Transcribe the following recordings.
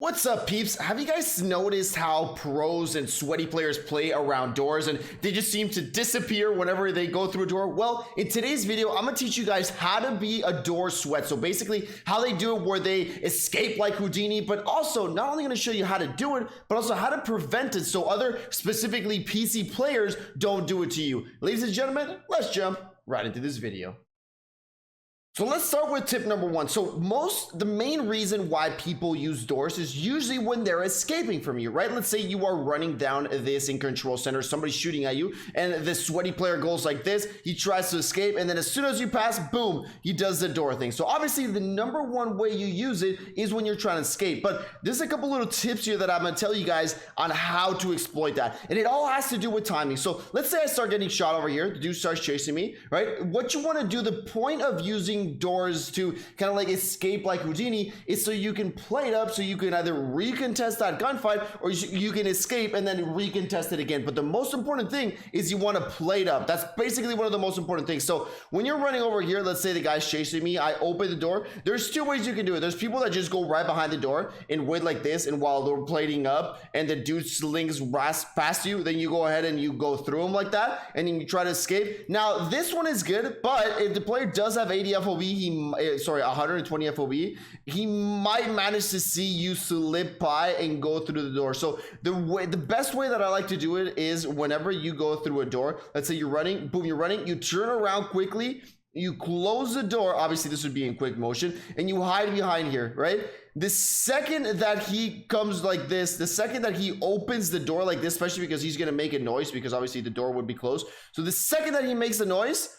What's up, peeps? Have you guys noticed how pros and sweaty players play around doors and they just seem to disappear whenever they go through a door? Well, in today's video, I'm gonna teach you guys how to be a door sweat. So basically how they do it where they escape like Houdini, but also not only gonna show you how to do it, but also how to prevent it so other specifically PC players don't do it to you. Ladies and gentlemen, let's jump right into this video. So let's start with tip number one. So the main reason why people use doors is usually when they're escaping from you, right? Let's say you are running down this in control center, somebody's shooting at you, and the sweaty player goes like this, he tries to escape, and then as soon as you pass, boom, he does the door thing. So obviously the number one way you use it is when you're trying to escape, but there's a couple little tips here that I'm gonna tell you guys on how to exploit that. And it all has to do with timing. So let's say I start getting shot over here, the dude starts chasing me, right? What you wanna do, the point of using doors to kind of like escape like Houdini is so you can play it up so you can either recontest that gunfight or you can escape and then recontest it again. But the most important thing is you want to play it up. That's basically one of the most important things. So when you're running over here, let's say the guy's chasing me, I open the door. There's two ways you can do it. There's people that just go right behind the door and wait like this, and while they're plating up and the dude slings past you, then you go ahead and you go through him like that and then you try to escape. Now this one is good, but if the player does have 80 FOB, 120 FOB, he might manage to see you slip by and go through the door. So the best way that I like to do it is whenever you go through a door, let's say you're running, boom, you're running, you turn around quickly, you close the door, obviously this would be in quick motion, and you hide behind here, right? The second that he comes like this, the second that he opens the door like this, especially because he's gonna make a noise because obviously the door would be closed, so the second that he makes the noise,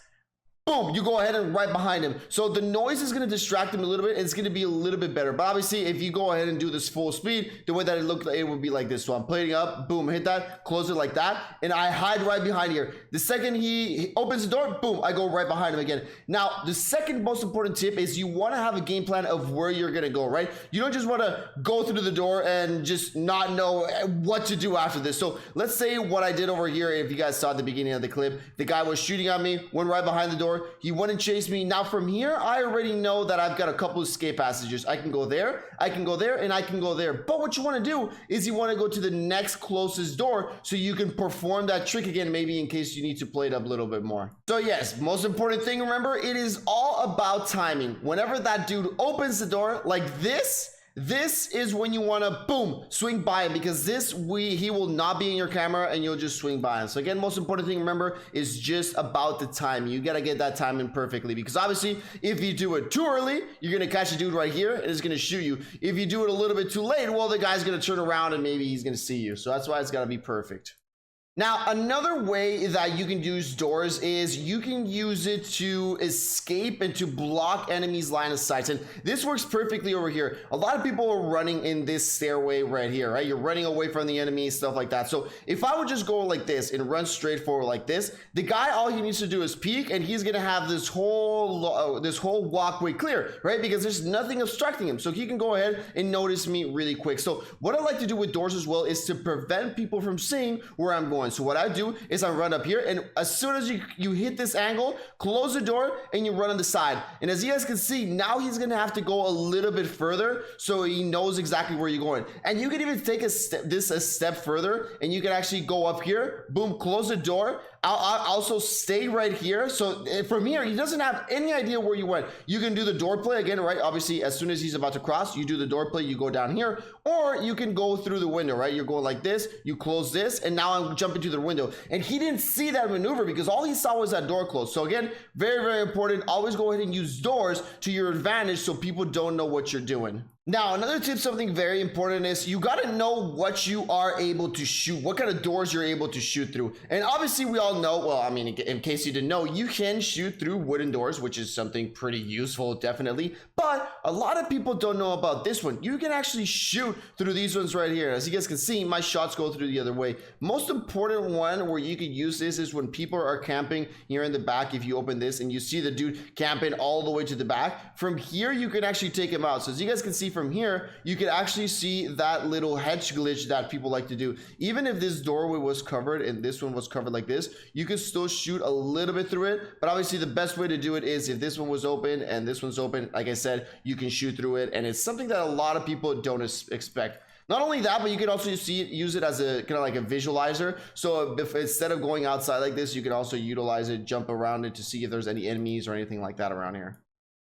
boom, you go ahead and right behind him. So the noise is going to distract him a little bit. It's going to be a little bit better. But obviously, if you go ahead and do this full speed, the way that it looked like, it would be like this. So I'm plating up, boom, hit that, close it like that, and I hide right behind here. The second he opens the door, boom, I go right behind him again. Now, the second most important tip is you want to have a game plan of where you're going to go, right? You don't just want to go through the door and just not know what to do after this. So let's say what I did over here, if you guys saw at the beginning of the clip, the guy was shooting at me, went right behind the door, he went and chased me. Now from here, I already know that I've got a couple of escape passages. I can go there, I can go there, and I can go there. But what you want to do is you want to go to the next closest door so you can perform that trick again, maybe in case you need to play it up a little bit more. So yes, most important thing, remember, it is all about timing. Whenever that dude opens the door like this is when you want to, boom, swing by him, because he will not be in your camera and you'll just swing by him. So again, most important thing, remember, is just about the time. You got to get that timing perfectly, because obviously if you do it too early, you're going to catch a dude right here and it's going to shoot you. If you do it a little bit too late, well, the guy's going to turn around and maybe he's going to see you. So that's why it's got to be perfect. Now, another way that you can use doors is you can use it to escape and to block enemies' line of sight. And this works perfectly over here. A lot of people are running in this stairway right here, right? You're running away from the enemy, stuff like that. So if I would just go like this and run straight forward like this, the guy, all he needs to do is peek and he's gonna have this whole walkway clear, right? Because there's nothing obstructing him. So he can go ahead and notice me really quick. So what I like to do with doors as well is to prevent people from seeing where I'm going. So what I do is I run up here, and as soon as you hit this angle, close the door and you run on the side. And as you guys can see, now he's gonna have to go a little bit further so he knows exactly where you're going. And you can even take a step further, and you can actually go up here, boom, close the door. I'll also stay right here. So from here, he doesn't have any idea where you went. You can do the door play again, right? Obviously, as soon as he's about to cross, you do the door play, you go down here, or you can go through the window, right? You're going like this, you close this, and now I'm jumping to the window. And he didn't see that maneuver because all he saw was that door closed. So again, very, very important. Always go ahead and use doors to your advantage so people don't know what you're doing. Now, another tip, something very important, is you got to know what you are able to shoot, what kind of doors you're able to shoot through. And obviously we all know, well, I mean, in case you didn't know, you can shoot through wooden doors, which is something pretty useful, definitely. But a lot of people don't know about this one. You can actually shoot through these ones right here. As you guys can see, my shots go through the other way. Most important one where you can use this is when people are camping here in the back. If you open this and you see the dude camping all the way to the back, from here, you can actually take him out. So as you guys can see, from here, you can actually see that little hedge glitch that people like to do. Even if this doorway was covered and this one was covered like this, you can still shoot a little bit through it. But obviously the best way to do it is if this one was open and this one's open, like I said, you can shoot through it, and it's something that a lot of people don't expect. Not only that, but you can also use it as a kind of like a visualizer. So if instead of going outside like this, you can also utilize it, jump around it to see if there's any enemies or anything like that around here.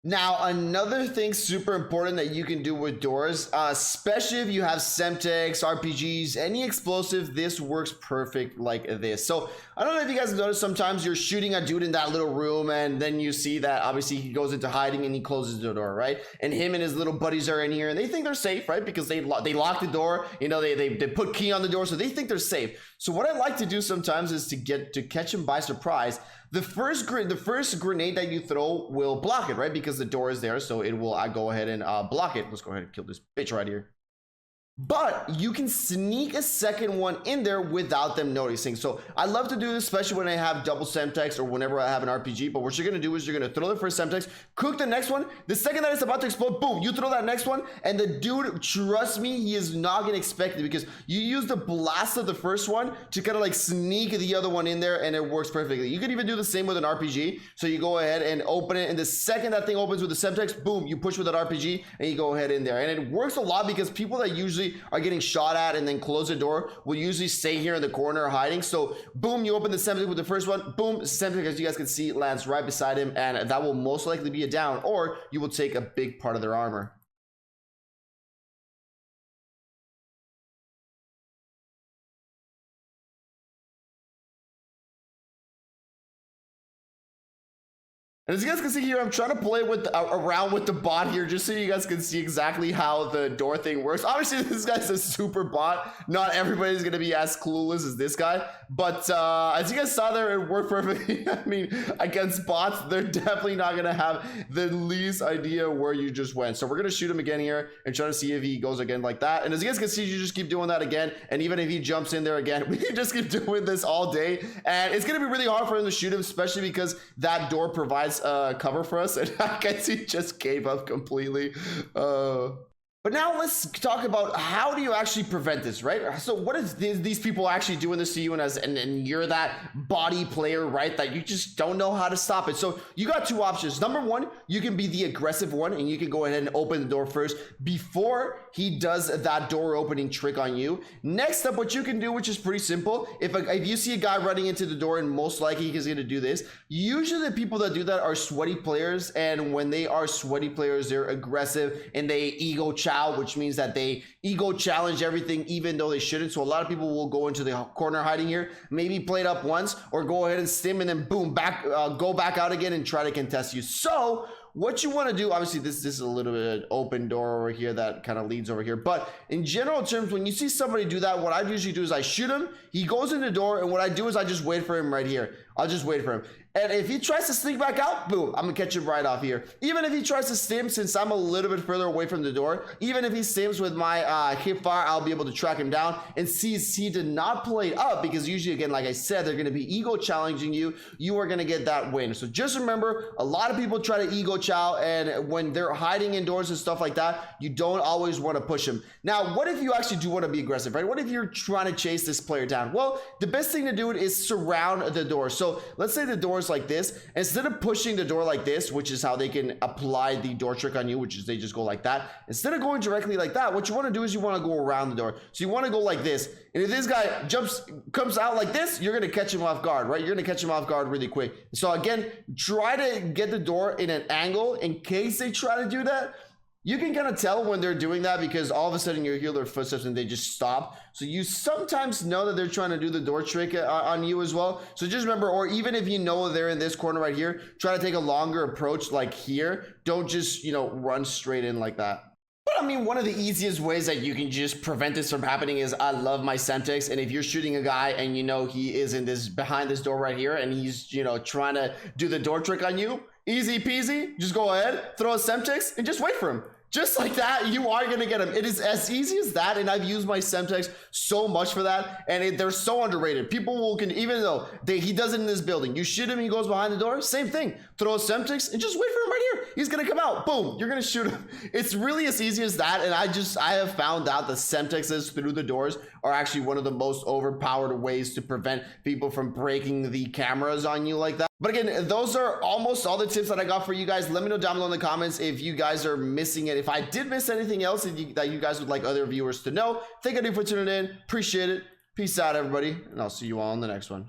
Now, another thing super important that you can do with doors, especially if you have Semtex, RPGs, any explosive, this works perfect like this. So I don't know if you guys have noticed, sometimes you're shooting a dude in that little room and then you see that obviously he goes into hiding and he closes the door, right? And him and his little buddies are in here and they think they're safe, right? Because they lock the door, you know, they put key on the door, so they think they're safe. So what I like to do sometimes is to catch him by surprise. The first grenade that you throw will block it, right? Because the door is there, so it will go ahead and block it. Let's go ahead and kill this bitch right here. But you can sneak a second one in there without them noticing. So I love to do this, especially when I have double Semtex or whenever I have an RPG. But what you're gonna do is you're gonna throw the first Semtex, cook the next one. The second that it's about to explode, boom, you throw that next one, and the dude, trust me, he is not gonna expect it because you use the blast of the first one to kind of like sneak the other one in there, and it works perfectly. You can even do the same with an RPG. So you go ahead and open it, and the second that thing opens with the Semtex, boom, you push with that RPG, and you go ahead in there. And it works a lot because people that usually are getting shot at and then close the door will usually stay here in the corner hiding. So boom, you open the Semtex with the first one, boom, Semtex, as you guys can see, lands right beside him, and that will most likely be a down, or you will take a big part of their armor. And as you guys can see here, I'm trying to play with around with the bot here just so you guys can see exactly how the door thing works. Obviously, this guy's a super bot. Not everybody's going to be as clueless as this guy. But as you guys saw there, it worked perfectly. I mean, against bots, they're definitely not going to have the least idea where you just went. So we're going to shoot him again here and try to see if he goes again like that. And as you guys can see, you just keep doing that again. And even if he jumps in there again, we can just keep doing this all day. And it's going to be really hard for him to shoot him, especially because that door provides cover for us, and I guess he just gave up completely. But now let's talk about how do you actually prevent this, right? So what is these people actually doing this to you, and you're that body player, right? That you just don't know how to stop it. So you got two options. Number one, you can be the aggressive one and you can go ahead and open the door first before he does that door opening trick on you. Next up, what you can do, which is pretty simple, if you see a guy running into the door, and most likely he's gonna do this, usually the people that do that are sweaty players, and when they are sweaty players, they're aggressive and they ego challenge, which means that they ego challenge everything even though they shouldn't. So a lot of people will go into the corner hiding here, maybe play it up once, or go ahead and stim and then boom, go back out again and try to contest you. So what you want to do, obviously this is a little bit open door over here that kind of leads over here, but in general terms, when you see somebody do that, what I usually do is I shoot him, he goes in the door, and what I do is I just wait for him right here. I'll just wait for him. And if he tries to sneak back out, boom, I'm gonna catch him right off here. Even if he tries to stim, since I'm a little bit further away from the door, even if he stims with my hip fire, I'll be able to track him down and see he did not play up, because usually, again, like I said, they're gonna be ego challenging you. You are gonna get that win. So just remember, a lot of people try to ego chow, and when they're hiding indoors and stuff like that, you don't always want to push them. Now, what if you actually do want to be aggressive, right? What if you're trying to chase this player down? Well, the best thing to do is surround the door. So let's say the door is like this. Instead of pushing the door like this, which is how they can apply the door trick on you, which is they just go like that, instead of going directly like that, what you want to do is you want to go around the door. So you want to go like this, and if this guy comes out like this, you're going to catch him off guard, right? You're going to catch him off guard really quick. So again, try to get the door in an angle in case they try to do that. You can kind of tell when they're doing that because all of a sudden you hear their footsteps and they just stop. So you sometimes know that they're trying to do the door trick on you as well. So just remember, or even if you know they're in this corner right here, try to take a longer approach like here. Don't just, you know, run straight in like that. But I mean, one of the easiest ways that you can just prevent this from happening is I love my Semtex. And if you're shooting a guy and you know he is in this behind this door right here and he's, you know, trying to do the door trick on you, easy peasy, just go ahead, throw a Semtex and just wait for him. Just like that, you are gonna get him. It is as easy as that, and I've used my Semtex so much for that, and they're so underrated. People will even though he does it in this building, you shoot him, he goes behind the door, same thing. Throw a Semtex and just wait for him right here. He's gonna come out, boom, you're gonna shoot him. It's really as easy as that, and I have found out that Semtexes through the doors are actually one of the most overpowered ways to prevent people from breaking the cameras on you like that. But again, those are almost all the tips that I got for you guys. Let me know down below in the comments if you guys are missing it. If I did miss anything else that you guys would like other viewers to know. Thank you for tuning in. Appreciate it. Peace out, everybody. And I'll see you all in the next one.